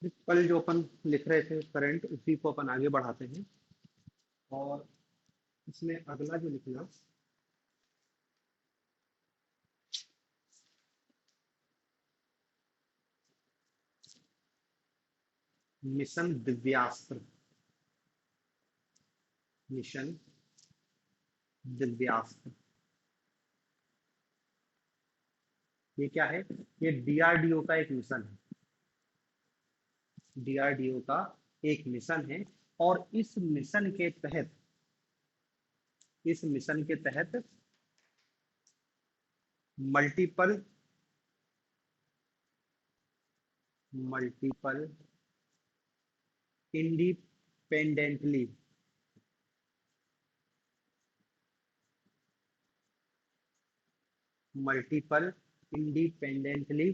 कल जो अपन लिख रहे थे करंट, उसी को अपन आगे बढ़ाते हैं। और इसमें अगला जो लिखना, मिशन दिव्यास्त्र। मिशन दिव्यास्त्र, ये क्या है? ये डीआरडीओ का एक मिशन है। डीआरडीओ का एक मिशन है। और इस मिशन के तहत multiple multiple independently multiple independently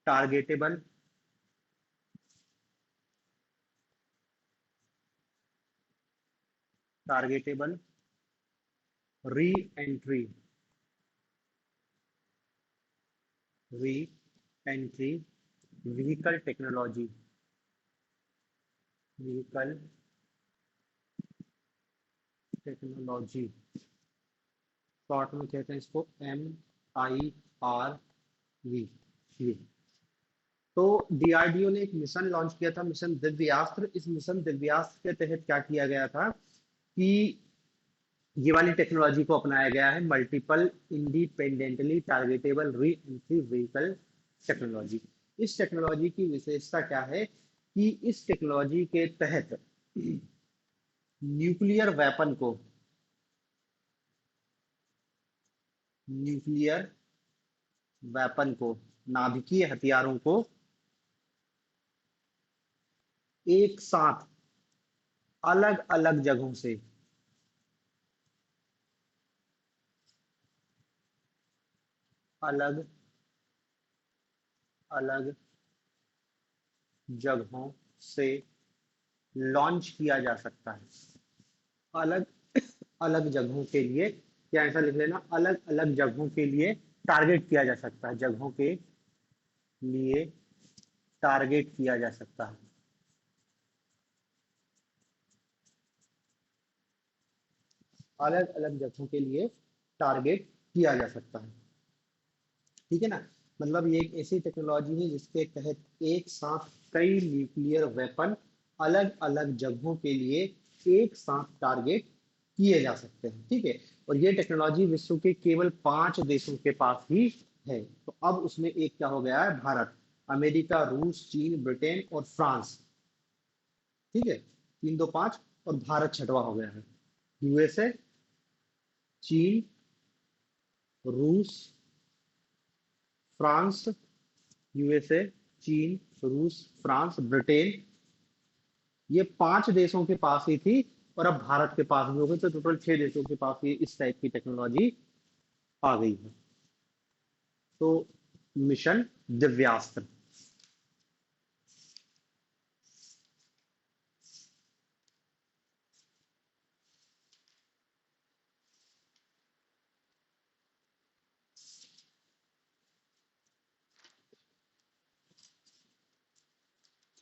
targetable targetable re entry re entry vehicle technology vehicle technology, short में कहते हैं इसको MIRV। तो डीआरडीओ ने एक मिशन लॉन्च किया था, मिशन दिव्यास्त्र। इस मिशन दिव्यास्त्र के तहत क्या किया गया था कि ये वाली टेक्नोलॉजी को अपनाया गया है, multiple independently targetable re entry vehicle technology. इस टेक्नोलॉजी की विशेषता क्या है कि इस टेक्नोलॉजी के तहत न्यूक्लियर वेपन को न्यूक्लियर नाभिकीय हथियारों को एक साथ अलग अलग जगहों से अलग अलग जगहों से लॉन्च किया जा सकता है। अलग अलग जगहों के लिए, या ऐसा लिख लेना, अलग अलग जगहों के लिए टारगेट किया जा सकता है। जगहों के लिए टारगेट किया जा सकता है। अलग अलग जगहों के लिए टारगेट किया जा सकता है। ठीक है ना? मतलब ये एक ऐसी टेक्नोलॉजी है जिसके तहत एक साथ कई न्यूक्लियर वेपन अलग अलग जगहों के लिए एक साथ टारगेट किए जा सकते हैं। ठीक है। और ये टेक्नोलॉजी विश्व के केवल 5 देशों के पास ही है। तो अब उसमें एक क्या हो गया है? भारत, अमेरिका, रूस, चीन, ब्रिटेन और फ्रांस। ठीक है, 3 2 5, और भारत छठवा हो गया है। यूएसए, चीन, रूस, फ्रांस, यूएसए, चीन, रूस, फ्रांस, ब्रिटेन, ये 5 देशों के पास ही थी। और अब भारत के पास भी हो गई, तो टोटल 6 देशों के पास ये इस टाइप की टेक्नोलॉजी आ गई है। तो मिशन दिव्यास्त्र।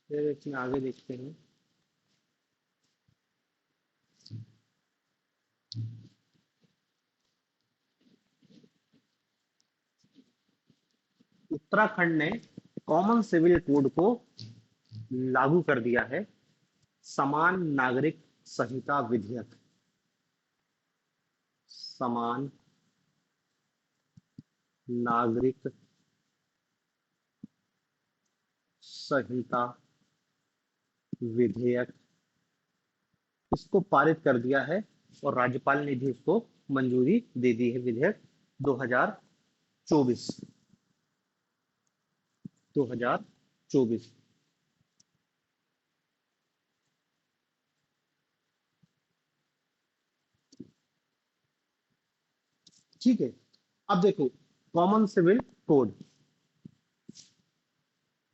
फिर इसमें आगे देखते हैं। उत्तराखंड ने कॉमन सिविल कोड को लागू कर दिया है, समान नागरिक संहिता विधेयक। समान नागरिक संहिता विधेयक, इसको पारित कर दिया है। और राज्यपाल ने भी उसको मंजूरी दे दी है। विधेयक 2024 2024। ठीक है। अब देखो, कॉमन सिविल कोड,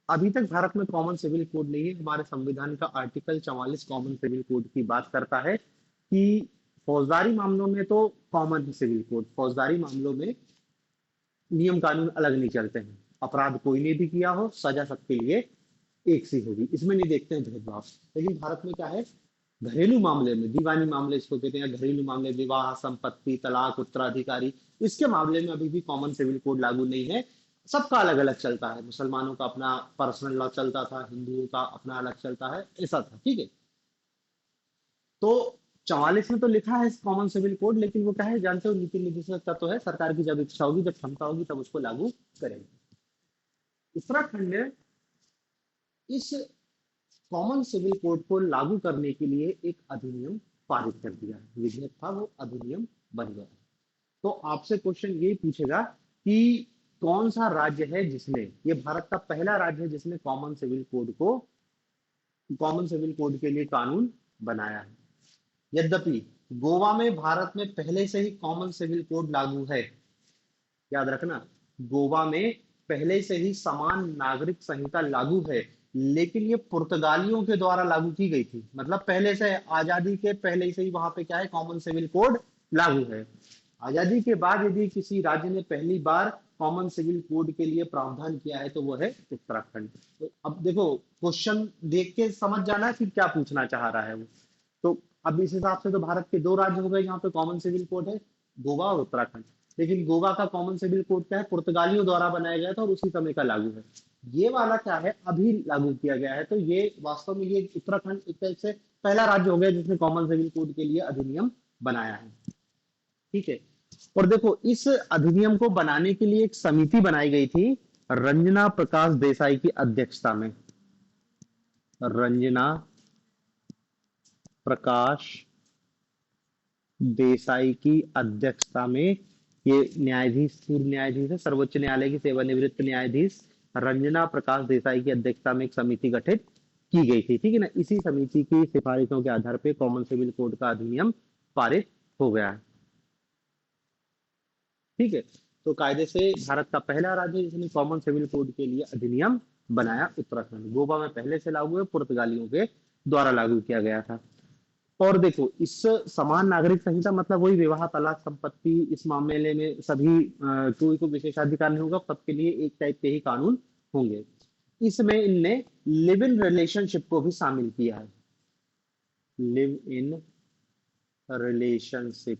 अभी तक भारत में कॉमन सिविल कोड नहीं है। हमारे संविधान का आर्टिकल 44 कॉमन सिविल कोड की बात करता है कि फौजदारी मामलों में तो कॉमन सिविल कोड, फौजदारी मामलों में नियम कानून अलग नहीं चलते हैं। अपराध कोई ने भी किया हो, सजा सबके लिए एक सी होगी, इसमें नहीं देखते हैं भेदभाव। लेकिन भारत में क्या है, घरेलू मामले में, दीवानी मामले इसको कहते हैं, घरेलू मामले, विवाह, संपत्ति, तलाक, उत्तराधिकारी, इसके मामले में अभी भी कॉमन सिविल कोड लागू नहीं है। सबका अलग अलग चलता है, मुसलमानों का अपना पर्सनल लॉ चलता था, हिंदुओं का अपना अलग चलता है, ऐसा था, ठीक है। तो 44 में तो लिखा है कॉमन सिविल कोड, लेकिन वो क्या है जानते हो, नीति निर्देशक का तो है, सरकार की जब इच्छा होगी, जब क्षमता होगी, तब उसको लागू करेंगे। उत्तराखंड ने इस कॉमन सिविल कोड को लागू करने के लिए एक अधिनियम पारित कर दिया है, विधेयक था वो अधिनियम बन गया। तो आपसे क्वेश्चन ये पूछेगा कि कौन सा राज्य है जिसने, ये भारत का पहला राज्य है जिसने कॉमन सिविल कोड के लिए कानून बनाया है। यद्यपि गोवा में भारत में पहले से ही कॉमन सिविल कोड लागू है, याद रखना, गोवा में पहले से ही समान नागरिक संहिता लागू है, लेकिन ये पुर्तगालियों के द्वारा लागू की गई थी। मतलब पहले से, आजादी के पहले से ही वहां पे क्या है, कॉमन सिविल कोड लागू है। आजादी के बाद यदि किसी राज्य ने पहली बार कॉमन सिविल कोड के लिए प्रावधान किया है तो वो है उत्तराखंड। तो अब देखो, क्वेश्चन देख के समझ जाना कि क्या पूछना चाह रहा है वो। तो अब इस हिसाब से तो भारत के दो राज्य हो गए जहाँ पे कॉमन सिविल कोड है, गोवा और उत्तराखंड। लेकिन गोवा का कॉमन सिविल कोड क्या है, पुर्तगालियों द्वारा बनाया गया था और उसी समय का लागू है। ये वाला क्या है, अभी लागू किया गया है। तो ये वास्तव में ये उत्तराखंड एक तरह से पहला राज्य हो गया जिसने कॉमन सिविल कोड के लिए अधिनियम बनाया है, ठीक है। और देखो, इस अधिनियम को बनाने के लिए एक समिति बनाई गई थी, रंजना प्रकाश देसाई की अध्यक्षता में। रंजना प्रकाश देसाई की अध्यक्षता में, ये न्यायाधीश, पूर्व न्यायाधीश है, सर्वोच्च न्यायालय की सेवानिवृत्त न्यायाधीश रंजना प्रकाश देसाई की अध्यक्षता में एक समिति गठित की गई थी, ठीक है ना। इसी समिति की सिफारिशों के आधार पर कॉमन सिविल कोड का अधिनियम पारित हो गया है, ठीक है। तो कायदे से भारत का पहला राज्य जिसने कॉमन सिविल कोड के लिए अधिनियम बनाया उत्तराखंड। गोवा में पहले से लागू है, पुर्तगालियों के द्वारा लागू किया गया था। और देखो, इस समान नागरिक संहिता मतलब वही विवाह, तलाक, संपत्ति, इस मामले में सभी कोई को विशेषाधिकार नहीं होगा, सबके लिए एक टाइप के ही कानून होंगे। इसमें इनने लिव इन रिलेशनशिप को भी शामिल किया है, live in relationship,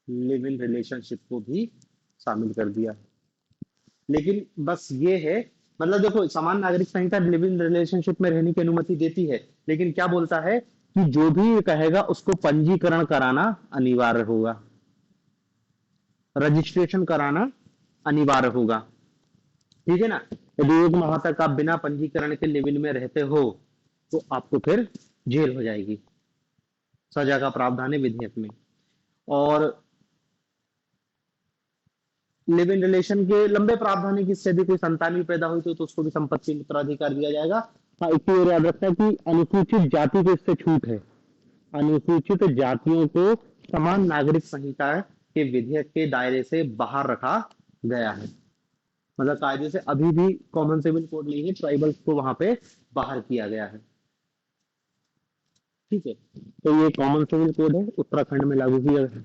live in relationship को भी शामिल कर दिया। लेकिन बस ये है, मतलब देखो, समान नागरिक संहिता लिव इन रिलेशनशिप में रहने की अनुमति देती है, लेकिन क्या बोलता है कि जो भी ये कहेगा उसको पंजीकरण कराना अनिवार्य होगा, रजिस्ट्रेशन कराना अनिवार्य होगा, ठीक है ना। यदि 1 माह तक आप बिना पंजीकरण के लिव इन में रहते हो तो आपको फिर जेल हो जाएगी, सजा का प्रावधान है विधेयक में। और लिव इन रिलेशन के लंबे प्रावधान है कि इससे भी कोई संतान भी पैदा हुई तो उसको भी संपत्ति में उत्तराधिकार दिया जाएगा। हाँ, एक चीज और याद रखना है कि अनुसूचित जाति को इससे छूट है, अनुसूचित जातियों को समान नागरिक संहिता के विधेयक के दायरे से बाहर रखा गया है। मतलब कायदे से अभी भी कॉमन सिविल कोड नहीं है, ट्राइबल्स को वहां पे बाहर किया गया है, ठीक है। तो ये कॉमन सिविल कोड है, उत्तराखंड में लागू किया गया है।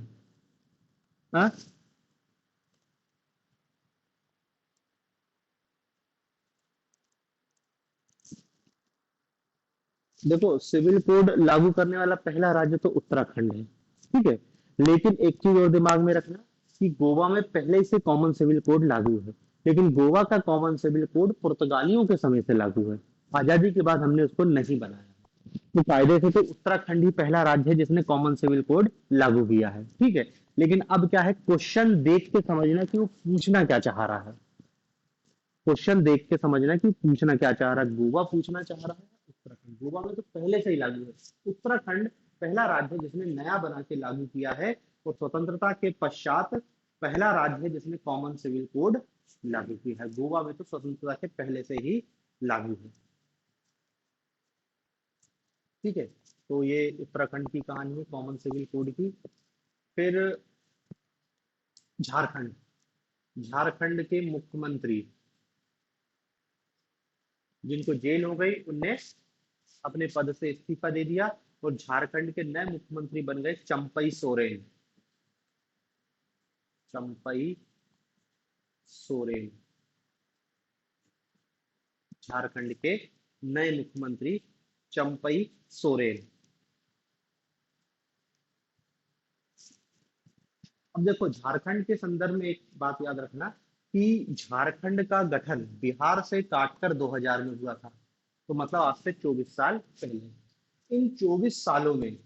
हाँ? देखो, सिविल कोड लागू करने वाला पहला राज्य तो उत्तराखंड है, ठीक है। लेकिन एक चीज और दिमाग में रखना कि गोवा में पहले से कॉमन सिविल कोड लागू है, लेकिन गोवा का कॉमन सिविल कोड पुर्तगालियों के समय से लागू है, आजादी के बाद हमने उसको नहीं बनाया। तो कायदे से तो उत्तराखंड ही पहला राज्य है जिसने कॉमन सिविल कोड लागू किया है, ठीक है। लेकिन अब क्या है, क्वेश्चन देख के समझना कि वो पूछना क्या चाह रहा है, क्वेश्चन देख के समझना कि पूछना क्या चाह रहा है, गोवा पूछना चाह रहा है, उत्तराखंड। गोवा में तो पहले से ही लागू है, उत्तराखंड पहला राज्य है जिसने नया बना के लागू किया है, और स्वतंत्रता के पश्चात पहला राज्य है जिसने कॉमन सिविल कोड लागू किया है। गोवा में तो स्वतंत्रता के पहले से ही लागू है, ठीक है। तो ये उत्तराखंड की कहानी है कॉमन सिविल कोड की। फिर झारखंड, झारखंड के मुख्यमंत्री जिनको जेल हो गई, उनने अपने पद से इस्तीफा दे दिया, और झारखंड के नए मुख्यमंत्री बन गए चंपई सोरेन, चंपई सोरेन, झारखंड के नए मुख्यमंत्री चंपई सोरेन। अब देखो झारखंड के संदर्भ में एक बात याद रखना कि झारखंड का गठन बिहार से काटकर 2000 में हुआ था, तो मतलब आज से 24 साल पहले। इन 24 सालों में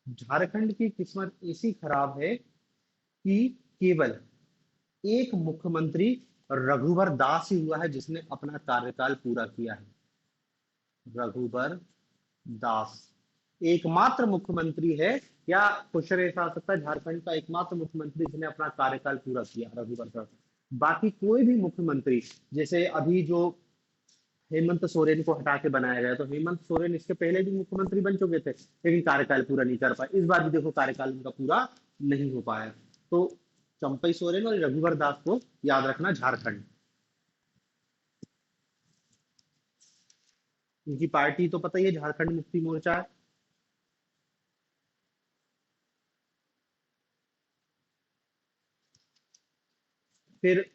झारखंड की किस्मत ऐसी खराब है कि केवल एक मुख्यमंत्री रघुवर दास ही हुआ है जिसने अपना कार्यकाल पूरा किया है। रघुवर दास एकमात्र मुख्यमंत्री है, या क्वेश्चन ऐसा आ सकता है झारखंड का एकमात्र मुख्यमंत्री जिसने अपना कार्यकाल पूरा किया, रघुवर दास। बाकी कोई भी मुख्यमंत्री, जैसे अभी जो हेमंत सोरेन को हटा के बनाया गया, तो हेमंत सोरेन इसके पहले भी मुख्यमंत्री बन चुके थे लेकिन कार्यकाल पूरा नहीं कर पाए। इस बार भी देखो कार्यकाल उनका पूरा नहीं हो पाया। तो चंपई सोरेन और रघुवर दास को याद रखना झारखंड। उनकी पार्टी तो पता ही है, झारखंड मुक्ति मोर्चा है। फिर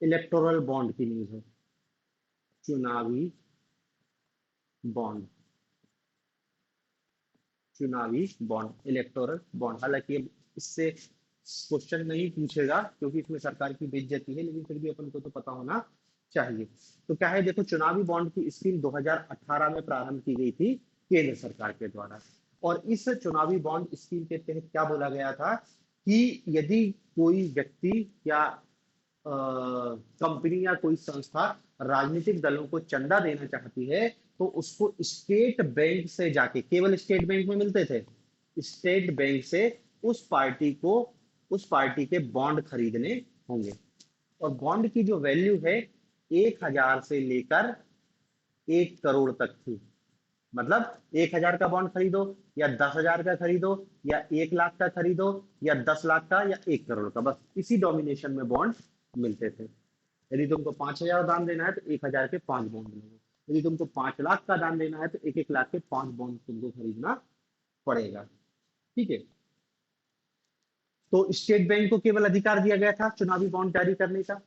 इलेक्टोरल बॉन्ड की न्यूज है, चुनावी बॉन्ड। चुनावी बॉन्ड, इलेक्टोरल बॉन्ड, हालांकि अब इससे क्वेश्चन नहीं पूछेगा क्योंकि इसमें सरकार की बेइज्जती है, लेकिन फिर भी अपन को तो पता होना चाहिए। तो क्या है, देखो चुनावी बॉन्ड की स्कीम 2018 में प्रारंभ की गई थी केंद्र सरकार के द्वारा। और इस चुनावी बॉन्ड स्कीम के तहत क्या बोला गया था कि यदि कोई व्यक्ति या कंपनी या कोई संस्था राजनीतिक दलों को चंदा देना चाहती है तो उसको स्टेट बैंक से जाके, केवल स्टेट बैंक में मिलते थे, स्टेट बैंक से उस पार्टी को, उस पार्टी के बॉन्ड खरीदने होंगे। और बॉन्ड की जो वैल्यू है 1000 से लेकर 1 करोड़ तक थी। मतलब 1000 का बॉन्ड खरीदो या 10,000 का खरीदो या 1 लाख का खरीदो या 10 लाख का या 1 करोड़ का, बस इसी डोमिनेशन में बॉन्ड मिलते थे। यदि तुमको 5,000 दान देना है तो 1,000 के 5 बॉन्ड लोगे। यदि तुमको 5 लाख का दान देना है तो 1-1 लाख के 5 बॉन्ड तुमको खरीदना पड़ेगा। ठीक है। तो स्टेट बैंक को केवल अधिकार दिया गया था चुनावी बॉन्ड जारी करने का।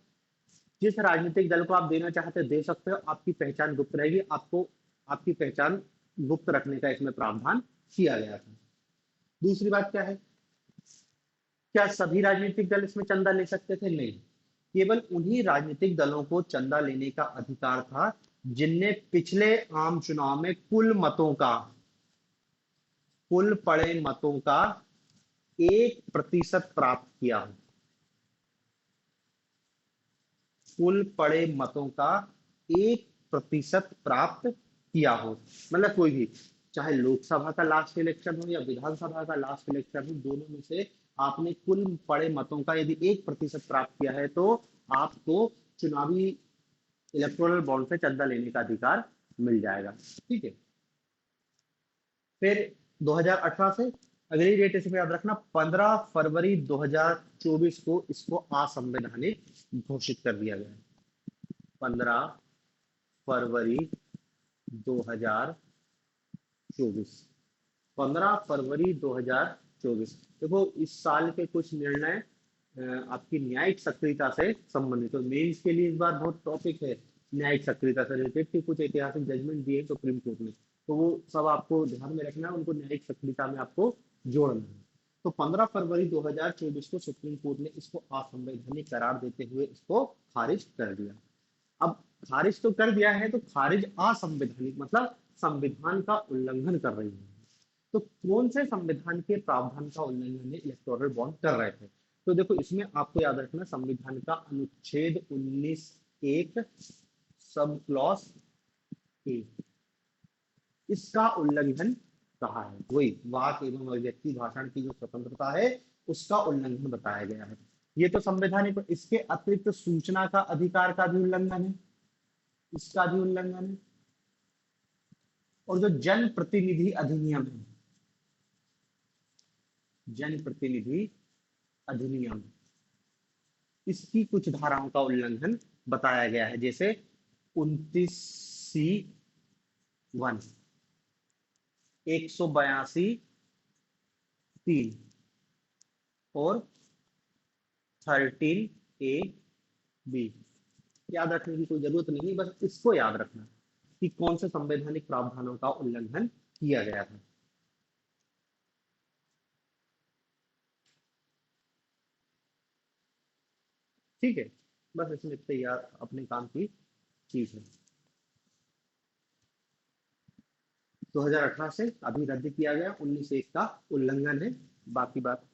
जिस राजनीतिक दल को आप देना चाहते दे सकते हो, आपकी पहचान गुप्त रहेगी, आपको आपकी पहचान गुप्त रखने का इसमें प्रावधान किया गया था। दूसरी बात क्या है, क्या सभी राजनीतिक दल इसमें चंदा ले सकते थे? नहीं, केवल उन्हीं राजनीतिक दलों को चंदा लेने का अधिकार था जिनने पिछले आम चुनाव में कुल पड़े मतों का 1% प्राप्त किया हो। कुल पड़े मतों का 1% प्राप्त किया हो, मतलब कोई भी, चाहे लोकसभा का लास्ट इलेक्शन हो या विधानसभा का लास्ट इलेक्शन हो, दोनों में से आपने कुल पड़े मतों का यदि 1% प्राप्त किया है तो आपको चुनावी इलेक्टोरल बॉन्ड से चंदा लेने का अधिकार मिल जाएगा। ठीक है। फिर 2018 से अगली डेट इसमें याद रखना, 15 फरवरी 2024 को इसको असंवैधानिक घोषित कर दिया गया। 15 फरवरी 2024, 15 फरवरी 2024। देखो इस साल के कुछ निर्णय आपकी न्यायिक सक्रियता से संबंधित, तो मेंस के लिए इस बार बहुत टॉपिक है न्यायिक सक्रियता से रिलेटेड कि कुछ ऐतिहासिक जजमेंट दिए सुप्रीम कोर्ट ने, तो वो सब आपको ध्यान में रखना है, उनको न्यायिक सक्रियता में आपको जोड़ना है। तो 15 फरवरी 2024 को सुप्रीम कोर्ट ने इसको असंवैधानिक करार देते हुए इसको खारिज कर दिया। अब खारिज तो कर दिया है, तो खारिज असंवैधानिक मतलब संविधान का उल्लंघन कर रही है। तो कौन से संविधान के प्रावधान का उल्लंघन है इलेक्टोरल बॉन्ड कर रहे थे? तो देखो इसमें आपको याद रखना, संविधान का अनुच्छेद 19(1) सब क्लॉज ए, इसका उल्लंघन कहा है। वही वाक एवं अभिव्यक्ति भाषण की जो स्वतंत्रता है उसका उल्लंघन बताया गया है। ये तो संवैधानिक, इसके अतिरिक्त सूचना का अधिकार का भी उल्लंघन है, इसका भी उल्लंघन है। और जो जन प्रतिनिधि अधिनियम है, जन प्रतिनिधि अधिनियम, इसकी कुछ धाराओं का उल्लंघन बताया गया है, जैसे 29C(1), 182(3) और 13A(B). याद रखने की कोई जरूरत नहीं, बस इसको याद रखना कि कौन से संवैधानिक प्रावधानों का उल्लंघन किया गया था। ठीक है, बस इसमें इतने याद अपने काम की चीज है। 2018 से अभी रद्द किया गया, 19 का उल्लंघन है, बाकी बात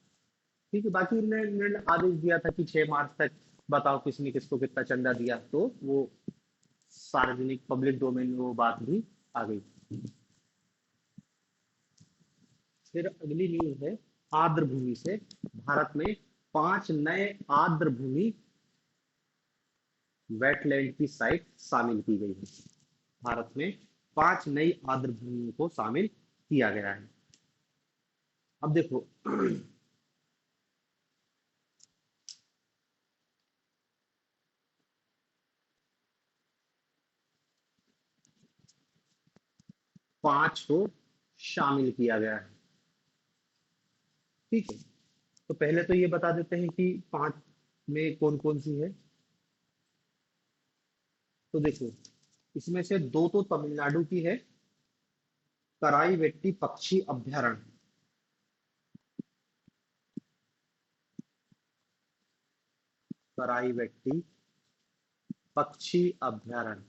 ठीक है। बाकी ने आदेश दिया था कि 6 मार्च तक बताओ किसने किसको कितना चंदा दिया, तो वो सार्वजनिक पब्लिक डोमेन में वो बात भी आ गई। फिर अगली न्यूज है आर्द्र भूमि से। भारत में 5 नए आर्द्र भूमि वेटलैंड की साइट शामिल की गई है। भारत में 5 नई आर्द्र भूमियों को शामिल किया गया है। अब देखो, 5 को शामिल किया गया है। ठीक है, तो पहले तो ये बता देते हैं कि 5 में कौन कौन सी है। तो देखो, इसमें से 2 तो तमिलनाडु की है, कराई वेट्टी पक्षी अभ्यारण्य। कराई वेट्टी पक्षी अभ्यारण्य,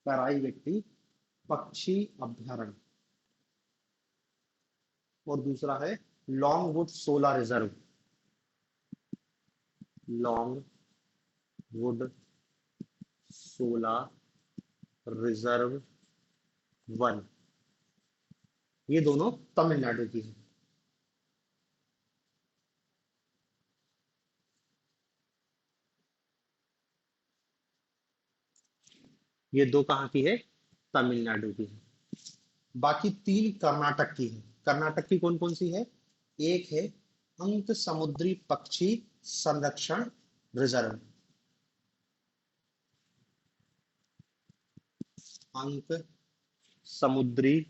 कराई वेट्टी पक्षी अभ्यारण्य। और दूसरा है Longwood solar reserve. Longwood solar reserve 1, ये दोनों तमिलनाडु की है। ये 2 कहाँ की है? तमिलनाडु की है। बाकी 3 कर्नाटक की है। कर्नाटक की कौन कौन सी है? एक है अंक समुद्री पक्षी संरक्षण रिजर्व। अंक समुद्री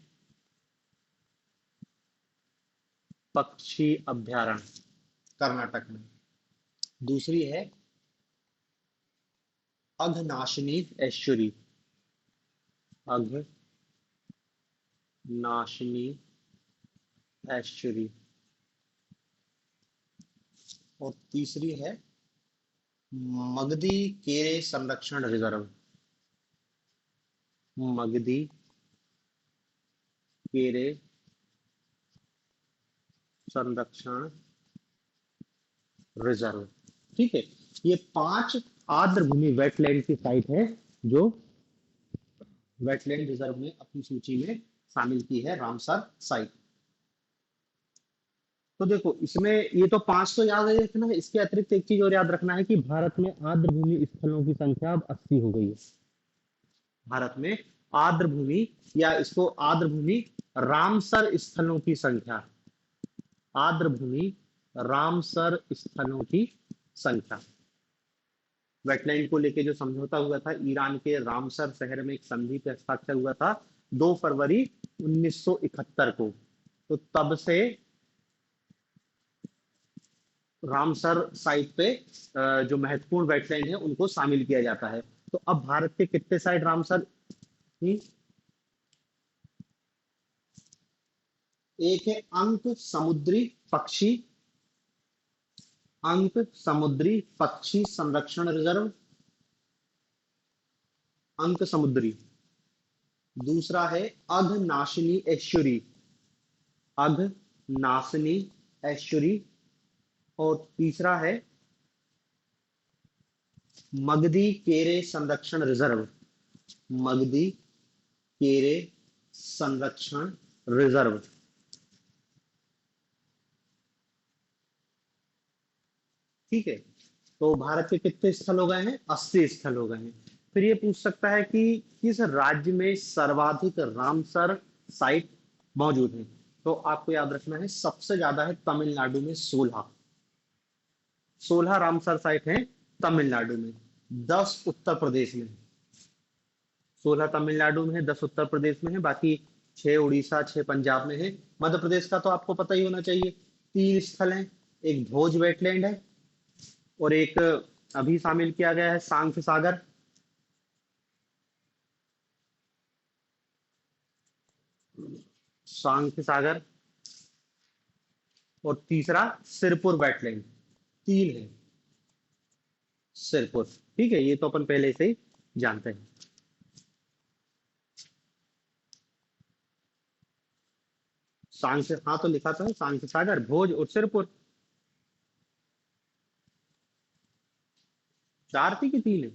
पक्षी अभ्यारण्य कर्नाटक में। दूसरी है अघनाशिनी एस्चुरी। अघनाशिनी एस्चुरी। और तीसरी है मगधी केरे संरक्षण रिजर्व। मगधी केरे संरक्षण रिजर्व। ठीक है, ये 5 आर्द्र भूमि वेटलैंड की साइट है जो वेटलैंड रिजर्व में अपनी सूची में शामिल की है रामसर साइट। तो देखो, इसमें ये तो 5 तो याद है रखना है, इसके अतिरिक्त एक चीज और याद रखना है कि भारत में आर्द्र भूमि स्थलों की संख्या अब 80 हो गई है। भारत में आर्द्र भूमि, या इसको आर्द्र भूमि रामसर स्थलों की संख्या, आर्द्र भूमि रामसर स्थलों की संख्या। वेटलैंड को लेके जो समझौता हुआ था, ईरान के रामसर शहर में एक संधि पे हस्ताक्षर हुआ था 2 फरवरी 1971 को। तो तब से रामसर साइट पे जो महत्वपूर्ण वेटलैंड है उनको शामिल किया जाता है। तो अब भारत के कितने साइट रामसर की? एक है अंक समुद्री पक्षी संरक्षण रिजर्व, अंक समुद्री। दूसरा है अघनाशिनी एश्वरी, अघनाशिनी एश्वरी। और तीसरा है मगधी केरे संरक्षण रिजर्व, मगधी केरे संरक्षण रिजर्व। ठीक है, तो भारत के कितने स्थल हो गए हैं? 80 स्थल हो गए हैं। फिर ये पूछ सकता है कि किस राज्य में सर्वाधिक रामसर साइट मौजूद है? तो आपको याद रखना है सबसे ज्यादा है तमिलनाडु में 16। 16 रामसर साइट है तमिलनाडु में, 10 उत्तर प्रदेश में। 16 तमिलनाडु में है, 10 उत्तर प्रदेश में है, बाकी 6 उड़ीसा, 6 पंजाब में है। मध्य प्रदेश का तो आपको पता ही होना चाहिए, 3 स्थल हैं। एक भोज वेटलैंड है, और एक अभी शामिल किया गया है सांख्य सागर। सांख्य सागर। और तीसरा सिरपुर वेटलैंड। तीन है सिरपुर। ठीक है, ये तो अपन पहले से ही जानते हैं। सांख्य, हाँ तो लिखा तो है सांख्य सागर, भोज और सिरपुर। चार थी कि तीन है?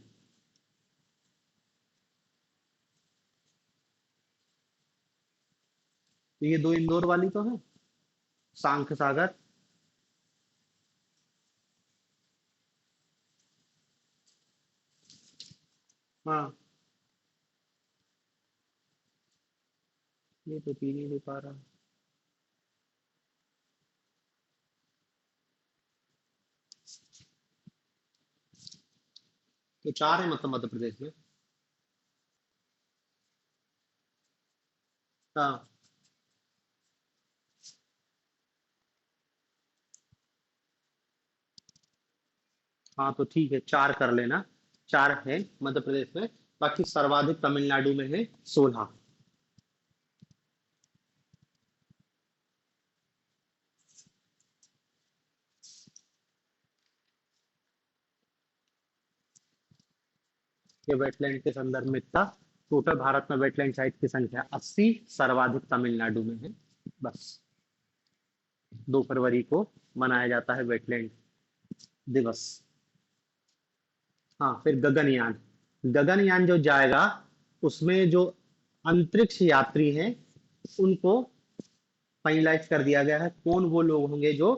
तो ये दो इंदौर वाली तो है, सांख्य सागर। हाँ, ये तो तीन ही दिखा रहा है। तो चार है मतलब मध्य प्रदेश में। हाँ। हाँ तो ठीक है, चार कर लेना। चार है मध्य प्रदेश में। बाकी सर्वाधिक तमिलनाडु में है, 16। ये वेटलैंड के संदर्भ में था। टोटल भारत में वेटलैंड साइट की संख्या 80, सर्वाधिक तमिलनाडु में है। बस। 2 फरवरी को मनाया जाता है वेटलैंड दिवस। हाँ, फिर गगनयान। गगनयान जो जाएगा, उसमें जो अंतरिक्ष यात्री हैं, उनको फाइनलाइज कर दिया गया है कौन वो लोग होंगे जो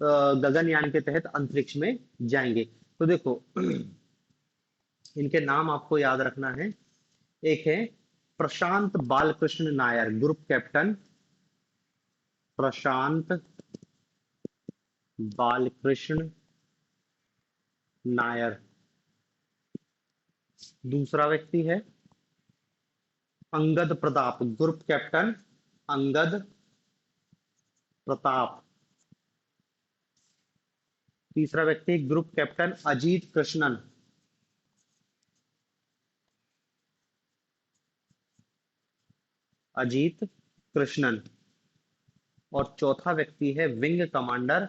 गगनयान के तहत अंतरिक्ष में जाएंगे। तो देखो, इनके नाम आपको याद रखना है। एक है प्रशांत बालकृष्ण नायर, ग्रुप कैप्टन। प्रशांत बालकृष्ण नायर। दूसरा व्यक्ति है अंगद प्रताप, ग्रुप कैप्टन अंगद प्रताप। तीसरा व्यक्ति ग्रुप कैप्टन अजीत कृष्णन। अजीत कृष्णन। और चौथा व्यक्ति है विंग कमांडर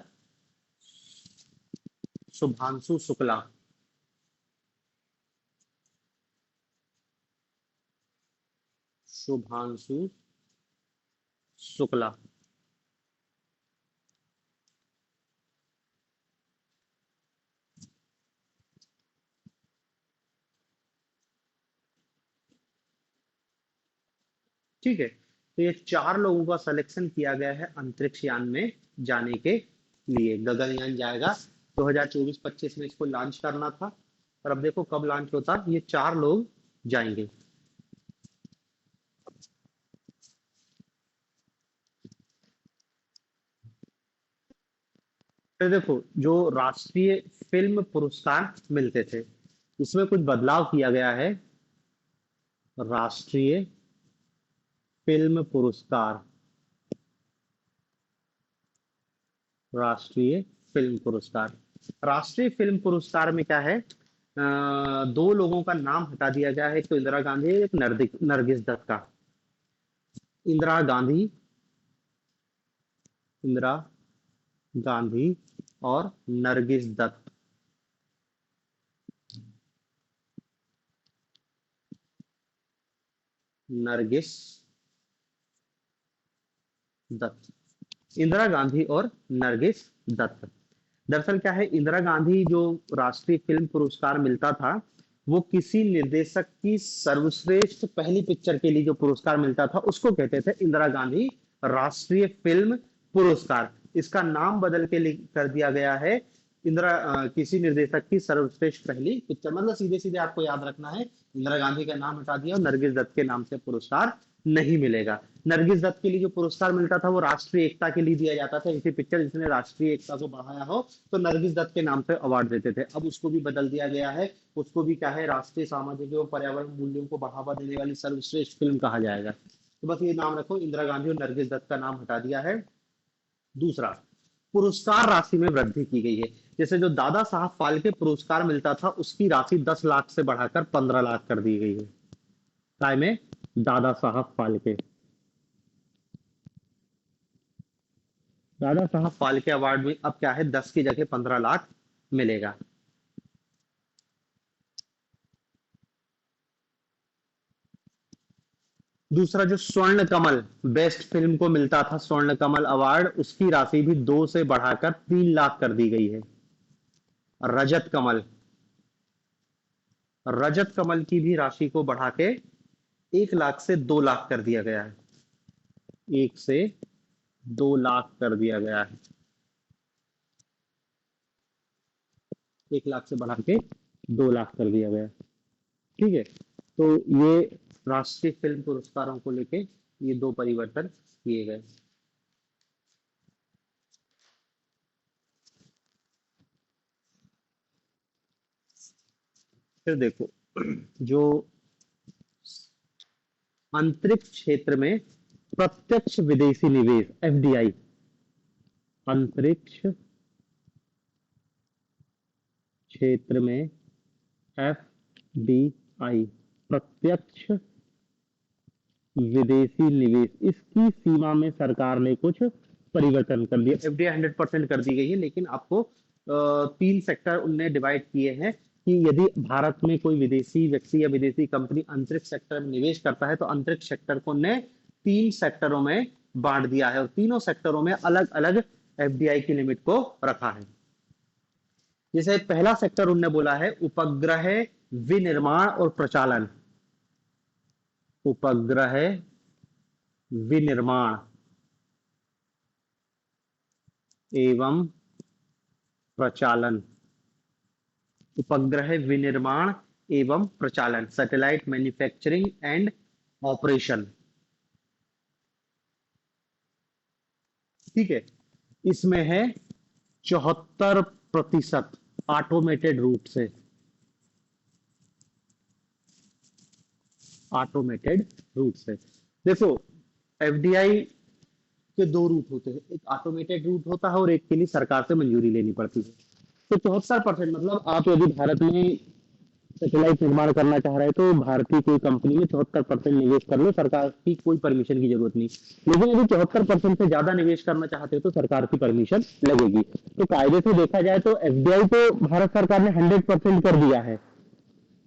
शुभांशु शुक्ला। शुभांशु शुक्ला। ठीक है, तो ये चार लोगों का सिलेक्शन किया गया है अंतरिक्ष यान में जाने के लिए। गगनयान जाएगा 2024-25 में, इसको लॉन्च करना था। और अब देखो कब लॉन्च होता, ये चार लोग जाएंगे। तो देखो, जो राष्ट्रीय फिल्म पुरस्कार मिलते थे, इसमें कुछ बदलाव किया गया है। राष्ट्रीय फिल्म पुरस्कार। राष्ट्रीय फिल्म पुरस्कार। राष्ट्रीय फिल्म पुरस्कार में क्या है, दो लोगों का नाम हटा दिया गया है। एक तो इंदिरा गांधी, एक नरगिस दत्त का। इंदिरा गांधी। इंदिरा गांधी और नरगिस दत्त। नरगिस दत्त। इंदिरा गांधी और नरगिस दत्त। दरअसल क्या है, इंदिरा गांधी जो राष्ट्रीय फिल्म पुरस्कार मिलता था, वो किसी निर्देशक की सर्वश्रेष्ठ पहली पिक्चर के लिए जो पुरस्कार मिलता था, उसको कहते थे इंदिरा गांधी राष्ट्रीय फिल्म पुरस्कार। इसका नाम बदल के कर दिया गया है किसी निर्देशक की सर्वश्रेष्ठ पहली पिक्चर। मतलब सीधे सीधे आपको याद रखना है, इंदिरा गांधी का नाम हटा दिया और नरगिस दत्त के नाम से पुरस्कार नहीं मिलेगा। नरगिस दत्त के लिए जो पुरस्कार मिलता था वो राष्ट्रीय एकता के लिए दिया जाता था। ऐसी पिक्चर जिसने राष्ट्रीय एकता को बढ़ाया हो, तो नरगिस दत्त के नाम से अवार्ड देते थे। अब उसको भी बदल दिया गया है। उसको भी क्या है, राष्ट्रीय सामाजिक एवं पर्यावरण मूल्यों को बढ़ावा देने वाली सर्वश्रेष्ठ फिल्म कहा जाएगा। तो बस ये नाम रखो, इंदिरा गांधी और नरगिस दत्त का नाम हटा दिया है। दूसरा, पुरस्कार राशि में वृद्धि की गई है। जैसे जो दादा साहब फाल्के पुरस्कार मिलता था उसकी राशि 10 लाख से बढ़ाकर 15 लाख कर दी गई है। काय में? दादा साहब फाल्के। दादा साहब फाल्के अवार्ड में अब क्या है, 10 की जगह 15 लाख मिलेगा। दूसरा जो स्वर्ण कमल बेस्ट फिल्म को मिलता था, स्वर्ण कमल अवार्ड, उसकी राशि भी 2 से बढ़ाकर 3 लाख कर दी गई है। रजत कमल, रजत कमल की भी राशि को बढ़ा के 1 लाख से 2 लाख कर दिया गया है। 1 से 2 लाख कर दिया गया है। 1 लाख से बढ़ा के 2 लाख कर दिया गया है। ठीक है, तो ये राष्ट्रीय फिल्म पुरस्कारों को लेके ये दो परिवर्तन किए गए। फिर देखो, जो अंतरिक्ष क्षेत्र में प्रत्यक्ष विदेशी निवेश एफडीआई, अंतरिक्ष क्षेत्र में एफडीआई, प्रत्यक्ष विदेशी निवेश, इसकी सीमा में सरकार ने कुछ परिवर्तन कर दिया। एफडीआई 100% कर दी गई है, लेकिन आपको 3 सेक्टर उनने डिवाइड किए हैं कि यदि भारत में कोई विदेशी व्यक्ति या विदेशी कंपनी अंतरिक्ष सेक्टर में निवेश करता है तो अंतरिक्ष सेक्टर को उनने 3 सेक्टरों में बांट दिया है और तीनों सेक्टरों में अलग अलग एफडीआई की लिमिट को रखा है। जैसे पहला सेक्टर उनने बोला है उपग्रह विनिर्माण और प्रचालन, उपग्रह विनिर्माण एवं प्रचालन, उपग्रह विनिर्माण एवं प्रचालन, सैटेलाइट मैन्युफैक्चरिंग एंड ऑपरेशन। ठीक है, इसमें है 74% ऑटोमेटेड रूट से, ऑटोमेटेड रूट से। देखो, एफडीआई के 2 रूट होते हैं, एक ऑटोमेटेड रूट होता है और एक के लिए सरकार से मंजूरी लेनी पड़ती है। तो 74%, मतलब आप यदि भारत में सैटेलाइट निर्माण करना चाह रहे हैं तो भारतीय कोई कंपनी में 74% निवेश कर लो, सरकार की कोई परमिशन की जरूरत नहीं। लेकिन यदि 74% से ज्यादा निवेश करना चाहते हो तो सरकार की परमिशन लगेगी। तो कायदे से देखा जाए तो एफडीआई तो भारत सरकार ने 100% कर दिया है,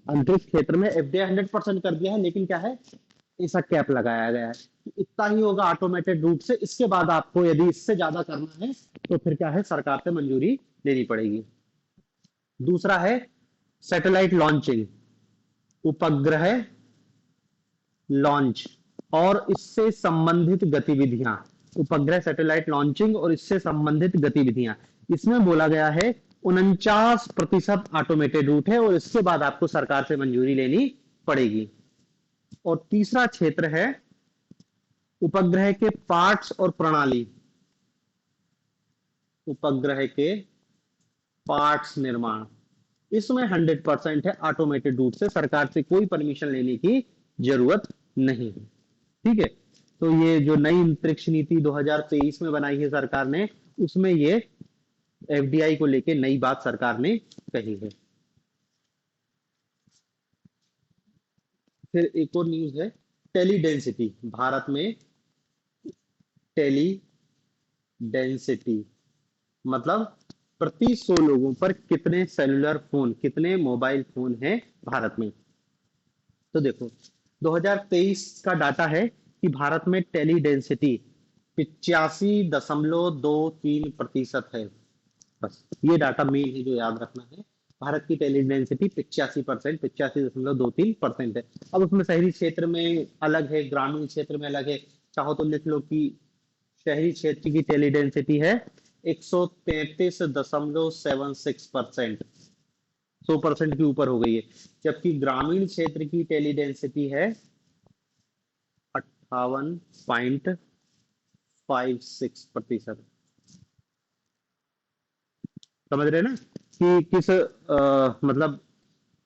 अंतरिक्ष क्षेत्र में एफडीआई 100% कर दिया है, लेकिन क्या है, ऐसा कैप लगाया गया है कि इतना ही होगा ऑटोमेटेड रूट से, इसके बाद आपको यदि इससे ज्यादा करना है तो फिर क्या है, सरकार से मंजूरी लेनी पड़ेगी। दूसरा है सैटेलाइट लॉन्चिंग, उपग्रह लॉन्च और इससे संबंधित गतिविधियां, उपग्रह सैटेलाइट लॉन्चिंग और इससे संबंधित गतिविधियां, इसमें बोला गया है 49% ऑटोमेटेड रूट है और इसके बाद आपको सरकार से मंजूरी लेनी पड़ेगी। और तीसरा क्षेत्र है उपग्रह के पार्ट्स और प्रणाली, उपग्रह के पार्ट्स निर्माण, इसमें 100% है ऑटोमेटेड रूट से, सरकार से कोई परमिशन लेने की जरूरत नहीं है। ठीक है, तो ये जो नई अंतरिक्ष नीति 2023 में बनाई है सरकार ने, उसमें ये एफडीआई को लेके नई बात सरकार ने कही है। फिर एक और न्यूज है टेली डेंसिटी, भारत में टेली डेंसिटी मतलब प्रति 100 लोगों पर कितने सेलुलर फोन, कितने मोबाइल फोन हैं भारत में। तो देखो, 2023 का डाटा है कि भारत में टेली डेंसिटी 85.23% है। बस ये डाटा मेन है जो याद रखना है, भारत की टेली डेंसिटी 85%, 85.23% है। अब उसमें शहरी क्षेत्र में अलग है, ग्रामीण क्षेत्र में अलग है। चाहो तो लिख लो कि शहरी क्षेत्र की टेली डेंसिटी है 133.76%, 100% के ऊपर हो गई है, जबकि ग्रामीण क्षेत्र की टेली डेंसिटी है 58.56%। समझ रहे हैं ना कि किस मतलब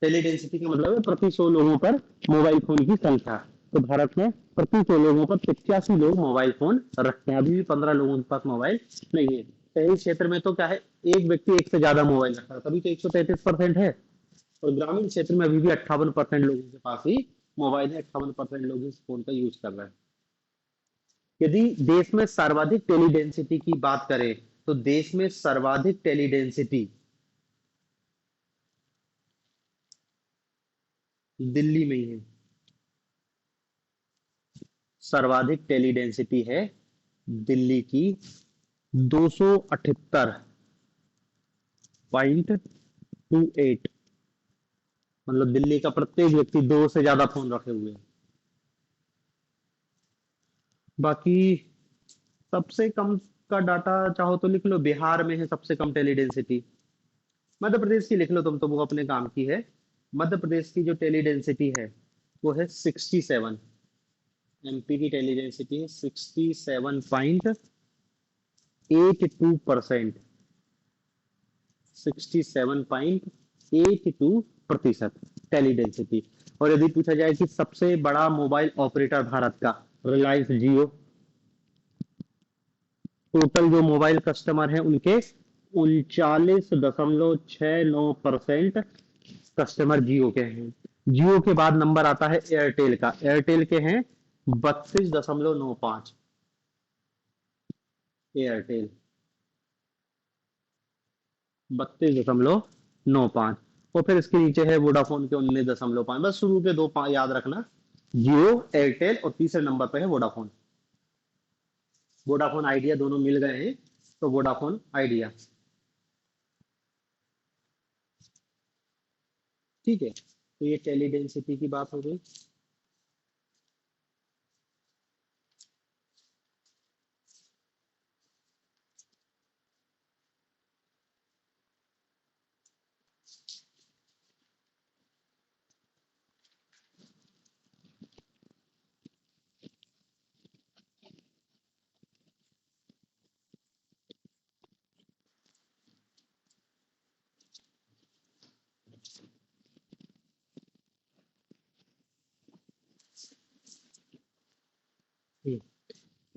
टेली डेंसिटी का मतलब है प्रति 100 लोगों पर मोबाइल फोन की संख्या। तो भारत में प्रति 100 लोगों पर 85 लोग मोबाइल फोन रखते हैं, अभी भी 15 लोगों के पास मोबाइल नहीं है। शहरी क्षेत्र में तो क्या है, एक व्यक्ति एक से ज्यादा मोबाइल रखता है, तभी तो 133% है। और ग्रामीण क्षेत्र में अभी भी 58% लोगों के पास ही मोबाइल है, 58% लोग इस फोन का यूज कर रहे हैं। यदि देश में सर्वाधिक टेली डेंसिटी की बात करें, तो देश में सर्वाधिक टेली डेंसिटी दिल्ली में ही है। सर्वाधिक टेली डेंसिटी है दिल्ली की, 278.28। मतलब दिल्ली का प्रत्येक व्यक्ति दो से ज्यादा फोन रखे हुए हैं। बाकी सबसे कम का डाटा चाहो तो लिख लो, बिहार में है सबसे कम टेली डेंसिटी। मध्य प्रदेश की लिख लो तुम, तो वो अपने काम की है। मध्य प्रदेश की जो टेली डेंसिटी है वो है 67। एमपी की टेली डेंसिटी है 67.82%। 67.82% टेली डेंसिटी। और यदि पूछा जाए कि सबसे बड़ा मोबाइल ऑपरेटर भारत का, रिलायंस जियो। टोटल जो मोबाइल कस्टमर हैं उनके 39.69% कस्टमर जियो के हैं। जियो के बाद नंबर आता है एयरटेल का, एयरटेल के हैं 32.95। एयरटेल 32.95। और फिर इसके नीचे है वोडाफोन के 19.5। बस शुरू के दो याद रखना, जियो, एयरटेल, और तीसरे नंबर पे है वोडाफोन। वोडाफोन आइडिया दोनों मिल गए हैं, तो वोडाफोन आइडिया। ठीक है, तो ये टेली डेंसिटी की बात हो गई।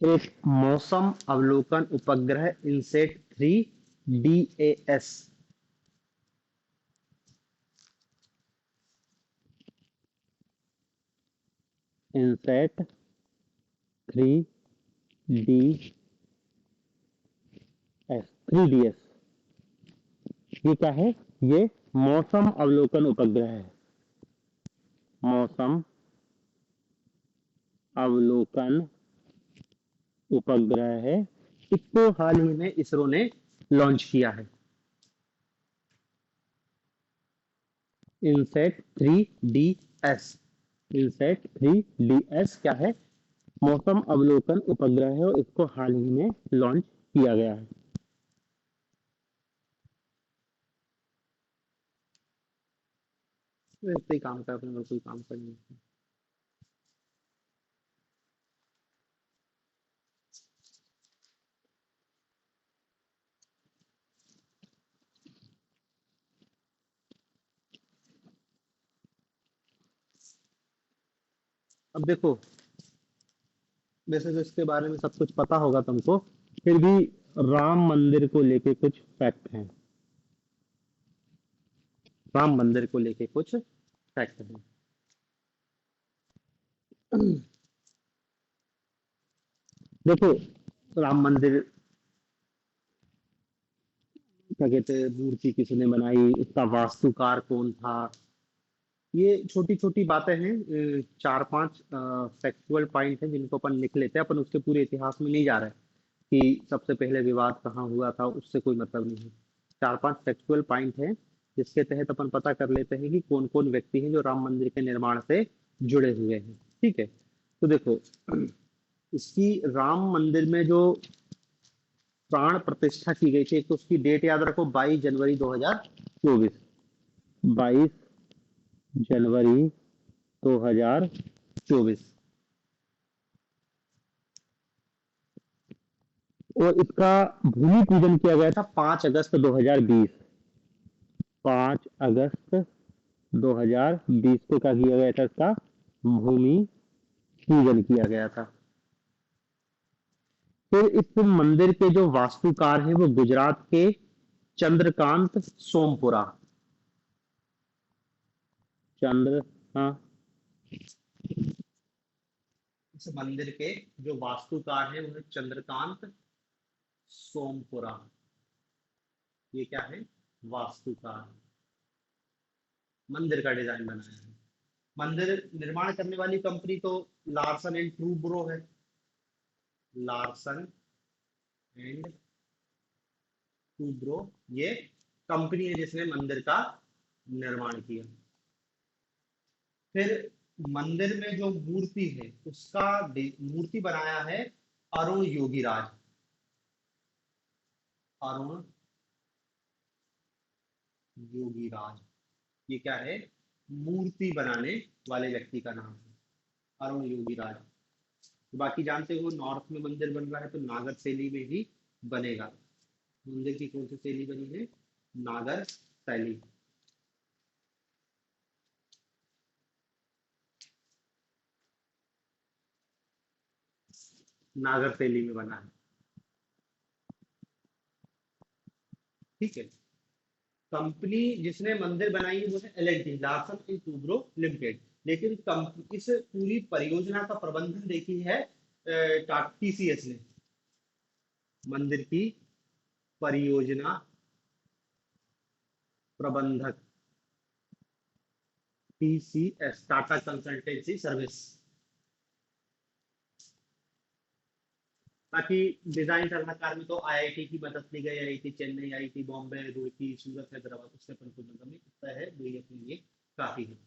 एक मौसम अवलोकन उपग्रह इनसेट 3 DAS। इनसेट 3DS। ये क्या है? ये मौसम अवलोकन उपग्रह है। मौसम अवलोकन उपग्रह है। इसको हाल ही में इसरो ने लॉन्च किया है। इनसेट 3DS। इनसेट 3DS क्या है? मौसम अवलोकन उपग्रह है और इसको हाल ही में लॉन्च किया गया है। वैसे ही काम कर रहे हैं और कोई काम कर नहीं है। अब देखो, वैसे तो इसके बारे में सब कुछ पता होगा तुमको, फिर भी राम मंदिर को लेके कुछ फैक्ट हैं। राम मंदिर को लेके कुछ फैक्ट हैं। देखो, राम मंदिर क्या कहते हैं, मूर्ति किसने बनाई, उसका वास्तुकार कौन था, ये छोटी छोटी बातें हैं। चार पांच फैक्चुअल पॉइंट हैं जिनको अपन लिख लेते हैं। अपन उसके पूरे इतिहास में नहीं जा रहे कि सबसे पहले विवाद कहाँ हुआ था, उससे कोई मतलब नहीं है। चार पांच फैक्चुअल पॉइंट हैं जिसके तहत अपन पता कर लेते हैं कि कौन कौन व्यक्ति हैं जो राम मंदिर के निर्माण से जुड़े हुए हैं। ठीक है, तो देखो, इसकी राम मंदिर में जो प्राण प्रतिष्ठा की गई थी, एक तो उसकी डेट याद रखो, 22 जनवरी 2024। 22 जनवरी 2024। और इसका भूमि पूजन किया गया था 5 अगस्त 2020। 5 अगस्त 2020 को क्या किया गया था? इसका भूमि पूजन किया गया था। फिर इस मंदिर के जो वास्तुकार हैं वो गुजरात के चंद्रकांत सोमपुरा। चंद्र, हाँ, इस मंदिर के जो वास्तुकार हैं वो है चंद्रकांत सोमपुरा। ये क्या है? वास्तुकार। मंदिर का डिजाइन बनाया है। मंदिर निर्माण करने वाली कंपनी तो लार्सन एंड ट्रूब्रो है। लार्सन एंड ट्रूब्रो, ये कंपनी है जिसने मंदिर का निर्माण किया। फिर मंदिर में जो मूर्ति है उसका मूर्ति बनाया है अरुण योगीराज। अरुण योगीराज, ये क्या है? मूर्ति बनाने वाले व्यक्ति का नाम है अरुण योगीराज। तो बाकी जानते हो नॉर्थ में मंदिर बन रहा है तो नागर शैली में ही बनेगा। मंदिर की कौन सी शैली बनी है? नागर शैली। नागर शैली में बना है। ठीक है। कंपनी जिसने मंदिर बनाई है वो है L&T, Larsen and Toubro limited. लेकिन इस पूरी परियोजना का प्रबंधन देखी है TCS ने। मंदिर की परियोजना प्रबंधक TCS, टाटा कंसल्टेंसी सर्विस। बाकी डिजाइन सलाहकार में तो IIT की मदद ली गई। IIT चेन्नई, IIT बॉम्बे, रुड़की, सूरत, हैदराबाद, उससे अपन को मतलब नहीं पता है, वही अपने लिए काफी है।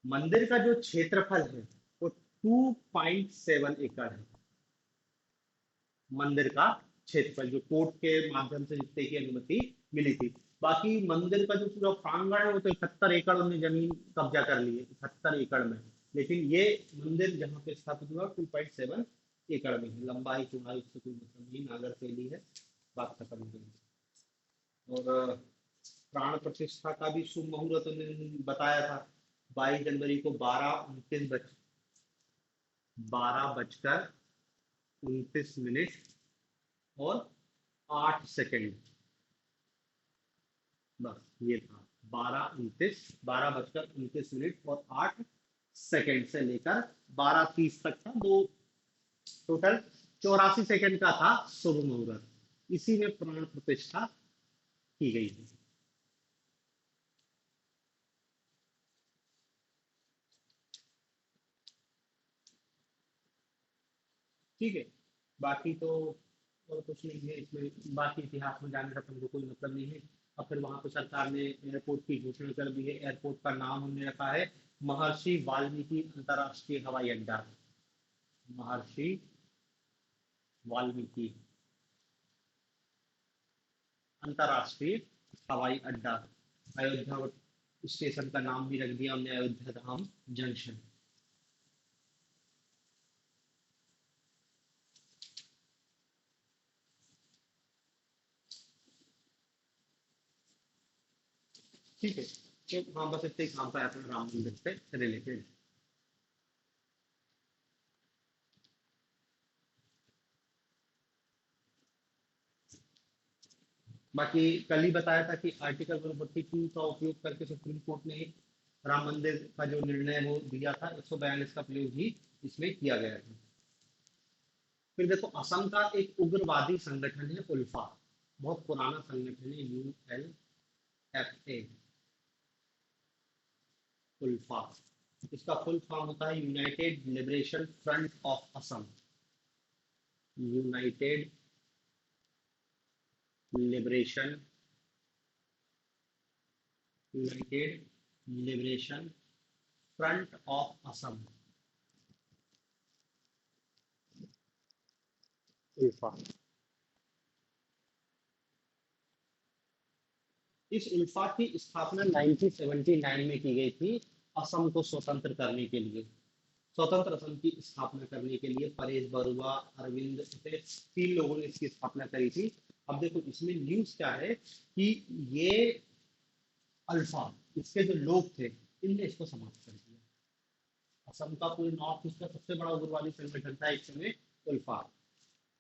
मंदिर का जो क्षेत्रफल है वो 2.7 एकड़ है। मंदिर का क्षेत्रफल जो कोर्ट के माध्यम से जितने की अनुमति मिली थी। बाकी मंदिर का जो पूरा प्रांगण है वो तो 71 एकड़ उन्होंने जमीन कब्जा कर ली है, 71 एकड़ में। लेकिन ये मंदिर जहाँ पे स्थापित हुआ 2.7 एकड़ में है। लंबाई चौड़ाई उससे कोई मतलब नहीं, नागर शैली है, बात खत्म हो गई। और प्राण प्रतिष्ठा का भी शुभ मुहूर्त उन्होंने बताया था 22 जनवरी को 12:29 और 8 सेकंड। बस ये था 12:29 और 8 सेकंड से लेकर 12:30 तक था। दो टोटल 84 सेकंड का था शुभ मुहूर्त। इसी में प्राण प्रतिष्ठा की गई है। ठीक है। बाकी तो और कुछ नहीं है इसमें। बाकी इतिहास में जानने का तुमको कोई मतलब नहीं है। और फिर वहां पर सरकार ने एयरपोर्ट की घोषणा कर दी है। एयरपोर्ट का नाम हमने रखा है महर्षि वाल्मीकि अंतर्राष्ट्रीय हवाई अड्डा। महर्षि वाल्मीकि अंतर्राष्ट्रीय हवाई अड्डा। अयोध्या स्टेशन का नाम भी रख दिया हमने अयोध्या धाम जंक्शन। ठीक है। तो हाँ, बस इतने ही काम था अपने राम मंदिर से रिलेटेड। बाकी कल ही बताया था कि आर्टिकल 142 का उपयोग करके सुप्रीम कोर्ट ने राम मंदिर का जो निर्णय वो दिया था, 142 का प्रयोग भी इसमें किया गया था। फिर देखो असम का एक उग्रवादी संगठन है उल्फा। बहुत पुराना संगठन है, ULFA, उल्फा। इसका फुल फॉर्म होता है united liberation front of Assam. United liberation, united liberation front of Assam, ULFA. इस उल्फा की स्थापना 1979 में की गई थी असम को स्वतंत्र करने के लिए। स्वतंत्र असम की स्थापना करने के लिए परेश बरुआ, अरविंद से 3 लोगों ने इसकी स्थापना करी थी। अब देखो इसमें न्यूज क्या है कि ये अल्फा, इसके जो लोग थे, इनने इसको समाप्त कर दिया। असम का पूरे नॉर्थ ईस्ट का सबसे बड़ा उग्रवादी संगठन था एक समय उल्फा।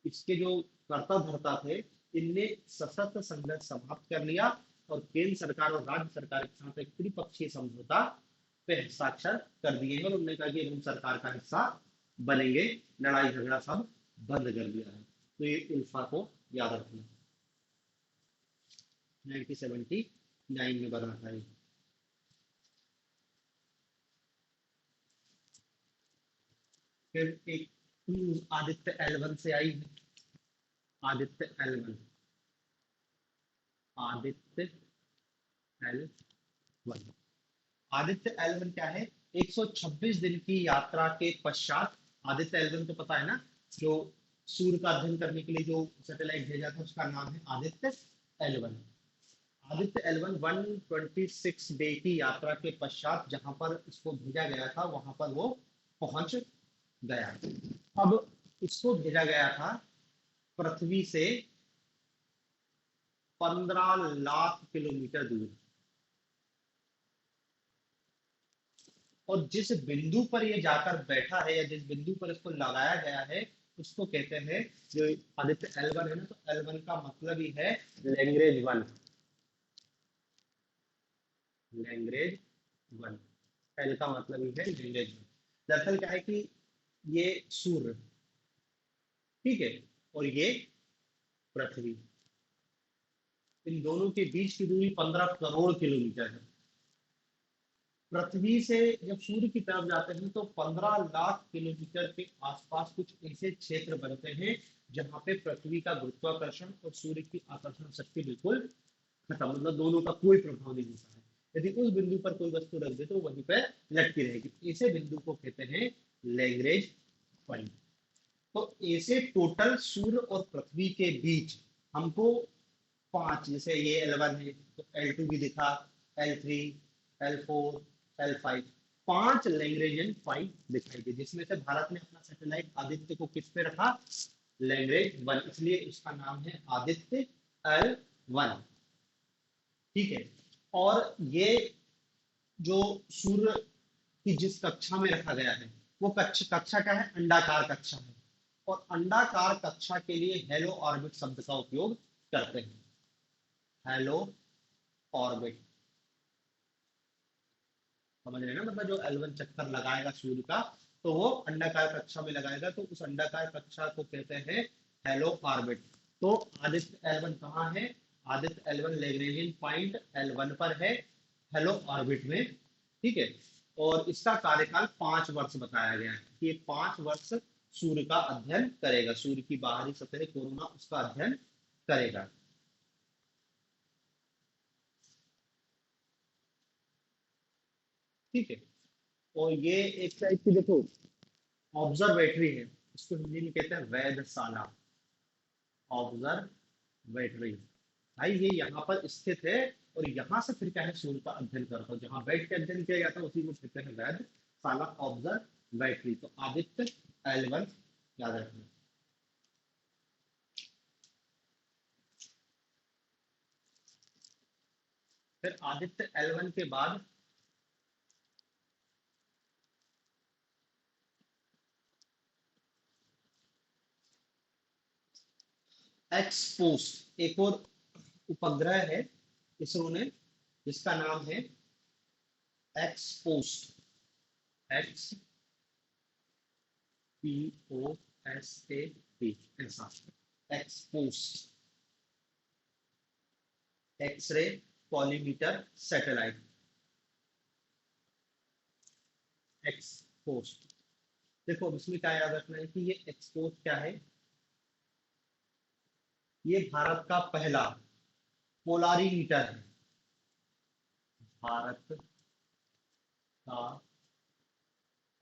इसके जो कर्ता धर्ता थे, इनने सशस्त्र संघर्ष समाप्त कर लिया और केंद्र सरकार और राज्य सरकार के साथ एक त्रिपक्षीय समझौता पे हस्ताक्षर कर दिए हैं और उन्होंने कहा कि हम सरकार का हिस्सा बनेंगे, लड़ाई झगड़ा सब बंद कर दिया है। तो ये उल्फा को याद रखना, 1979 में बना था ये। फिर एक आदित्य एल 1 से आई है, Aditya L 1, Aditya L 1। Aditya L 1 क्या है? 126 दिन की यात्रा के पश्चात, आदित्य एल 1 तो पता है ना, जो सूर्य का अध्ययन करने के लिए जो सैटेलाइट भेजा था उसका नाम है Aditya L 1। Aditya L 1 126 day की यात्रा के पश्चात जहां पर इसको भेजा गया था वहां पर वो पहुंच गया। अब इसको भेजा गया था पृथ्वी से 15 लाख किलोमीटर दूर, और जिस बिंदु पर ये जाकर बैठा है या जिस बिंदु पर इसको लगाया गया है उसको कहते हैं, जो आदित्य एल 1 है ना, तो एल 1 का मतलब ही है लैंग्रेज 1, लैंग्रेज 1। एल का मतलब ही है लैंग्वेज 1। दरअसल क्या है कि ये सूर्य, ठीक है, और ये पृथ्वी, इन दोनों के बीच की दूरी 15 करोड़ किलोमीटर है। पृथ्वी से जब सूर्य की तरफ जाते हैं तो 15 लाख किलोमीटर के आसपास कुछ ऐसे क्षेत्र बनते हैं जहां पे पृथ्वी का गुरुत्वाकर्षण और सूर्य की आकर्षण शक्ति बिल्कुल खत्म, मतलब दोनों का कोई प्रभाव नहीं होता है। यदि उस बिंदु पर कोई वस्तु रख दे तो वहीं पर लटकी रहेगी, ऐसे बिंदु को कहते हैं लैग्रेंज पॉइंट। तो ऐसे टोटल सूर्य और पृथ्वी के बीच हमको 5, जैसे ये L1 है तो L2 भी दिखा, L3, L4, L5, 5 Lagrangian point दिखाई दे, जिसमें से भारत ने अपना सैटेलाइट आदित्य को किस पे रखा? लैग्रेंज 1, इसलिए उसका नाम है आदित्य L 1। ठीक है, और ये जो सूर्य की जिस कक्षा में रखा गया है वो कक्षा क्या है? अंडाकार कक्षा है, और अंडाकार कक्षा के लिए हेलो ऑर्बिट शब्द का उपयोग करते हैं, हेलो ऑर्बिट। समझ रहे हैं ना, मतलब जो L 1 चक्कर लगाएगा सूर्य का तो वो अंडाकार कक्षा में लगाएगा, तो उस अंडाकार कक्षा को कहते हैं हेलो ऑर्बिट। तो आदित्य L 1 कहाँ है? Aditya L 1 Lagrangian point L 1 पर है, हेलो ऑर्बिट में। ठीक है, और इसका कार्यकाल 5 वर्ष बताया गया है कि 5 वर्ष सूर्य का अध्ययन करेगा, सूर्य की बाहरी सतह कोरोना उसका अध्ययन करेगा। ठीक है, और ये एक टाइप की देखो ऑब्जर्वेटरी है, इसको हिंदी में कहते हैं वेधशाला, ऑब्जर्वेटरी। भाई ये यहाँ पर स्थित है, और यहाँ से फिर क्या है, सूर्य का अध्ययन करता है, जहाँ बैठ के अध्ययन किया जाता है उसी को कहते हैं वेधशाला, ऑब्जर्वेटरी। तो आदित्य L 1 याद रखना। फिर आदित्य L 1 के बाद एक्सपोस्ट, एक और उपग्रह है इसरो ने, जिसका नाम है एक्सपोस्ट, एक्स POSAT, ऐसा, एक्सपोस्ट, एक्सरे पॉलीमीटर सैटेलाइट, एक्सपोस्ट। देखो अब इसमें क्या याद रखना है कि ये एक्सपोस्ट क्या है? ये भारत का पहला पोलारीमीटर है, भारत का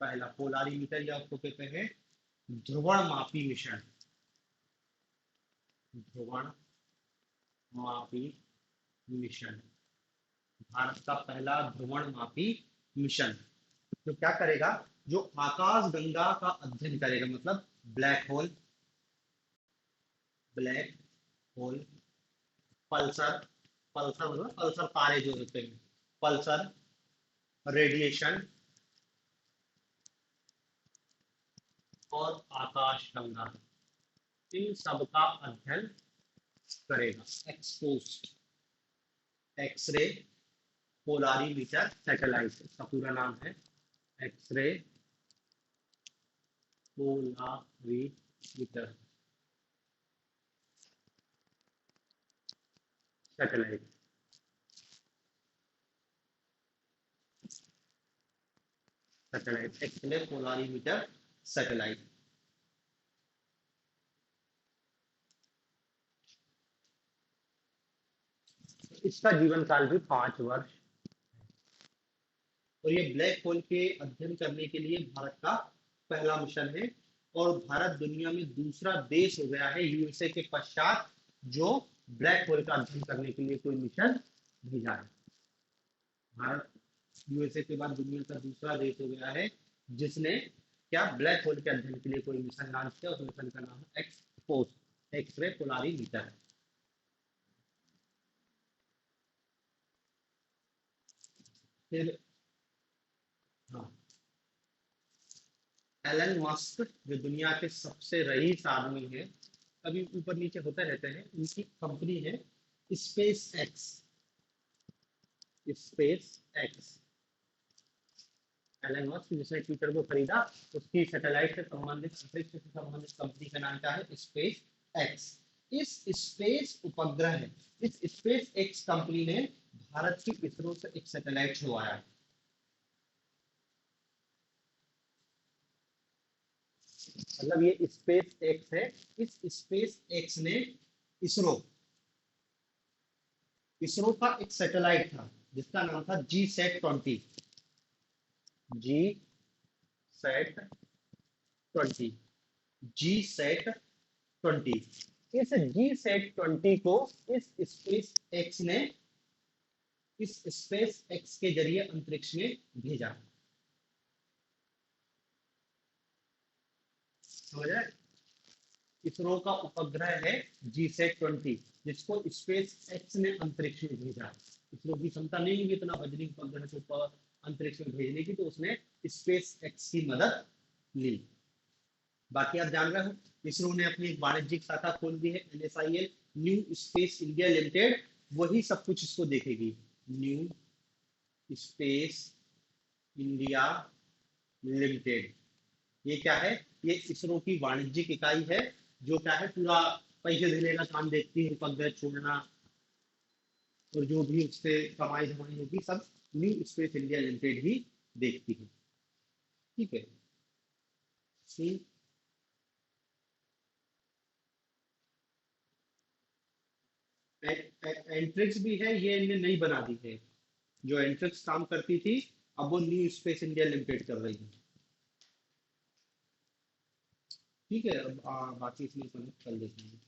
पहला पोलारीमीटर, या उसको कहते हैं ध्रुवण मापी मिशन, ध्रुवण मापी मिशन, भारत का पहला ध्रुवण मापी मिशन। जो क्या करेगा? जो आकाश गंगा का अध्ययन करेगा, मतलब black hole, black hole, Pulsar, Pulsar मतलब पल्सर तारे जो होते हैं, पल्सर, रेडिएशन और आकाश गंगा, इन सब का अध्ययन करेगा। एक्सपोस्ट एक्सरे पोलारीमीटर सैटेलाइट, इसका पूरा नाम है X ray polarimeter satellite. Satellite X ray polarimeter satellite. इसका जीवन काल भी 5 वर्ष। और ये ब्लैक होल के अध्ययन करने के लिए भारत का पहला मिशन है। और भारत दुनिया में दूसरा देश हो गया है यूएसए के पश्चात जो ब्लैक होल का अध्ययन करने के लिए कोई मिशन भेजा है। भारत यूएसए के बाद दुनिया का दूसरा देश हो गया है जिसने क्या ब्लैक होल के अध्ययन के लिए कोई मिशन लॉन्च किया। उस मिशन का नाम है एक्सपोस एक्सरे पोलारीमीटर। फिर हाँ, एलन मस्क जो दुनिया के सबसे रईस आदमी है, कभी ऊपर नीचे होते रहते हैं, उनकी कंपनी है SpaceX. SpaceX Elon Musk जिसने ट्विटर को खरीदा, उसकी सैटेलाइट से संबंधित अंतरिक्ष से संबंधित कंपनी का नाम क्या है? Space x. इस स्पेस उपग्रह है, इस स्पेस एक्स कंपनी ने भारत की इसरो से एक सैटेलाइट छुड़वाया। मतलब ये स्पेस एक्स है। इस स्पेस एक्स ने इसरो इसरो का एक सैटेलाइट था जिसका नाम था G-SAT-20। G-SAT-20 G-SAT-20। इस G-SAT-20 को इस स्पेस एक्स ने इस स्पेस एक्स के जरिए अंतरिक्ष में भेजा। समझ रहे? इसरो का उपग्रह है G-SAT-20 जिसको स्पेस एक्स ने अंतरिक्ष में भेजा। इसरो की क्षमता नहीं होगी इतना वजनी उपग्रह को अंतरिक्ष में भेजने की, तो उसने स्पेस एक्स की मदद ली। बाकी आप जान रहे हो इसरो ने अपनी एक वाणिज्यिक शाखा खोल दी है NSIL, new space India limited. वही सब कुछ इसको देखेगी। न्यू स्पेस इंडिया लिमिटेड ये क्या है? ये इसरो की वाणिज्यिक इकाई है जो क्या है पूरा पैसे देने का काम देखती है, उपग्रह छोड़ना और जो भी उससे कमाई धमाई होगी सब न्यू स्पेस इंडिया लिमिटेड ही देखती है। ठीक है। एंट्रिक्स भी है, ये इनने नई बना दी है। जो एंट्रिक्स काम करती थी अब वो न्यू स्पेस इंडिया लिमिटेड कर रही है। ठीक है, अब बाकी इसमें कनेक्ट कर लेते हैं।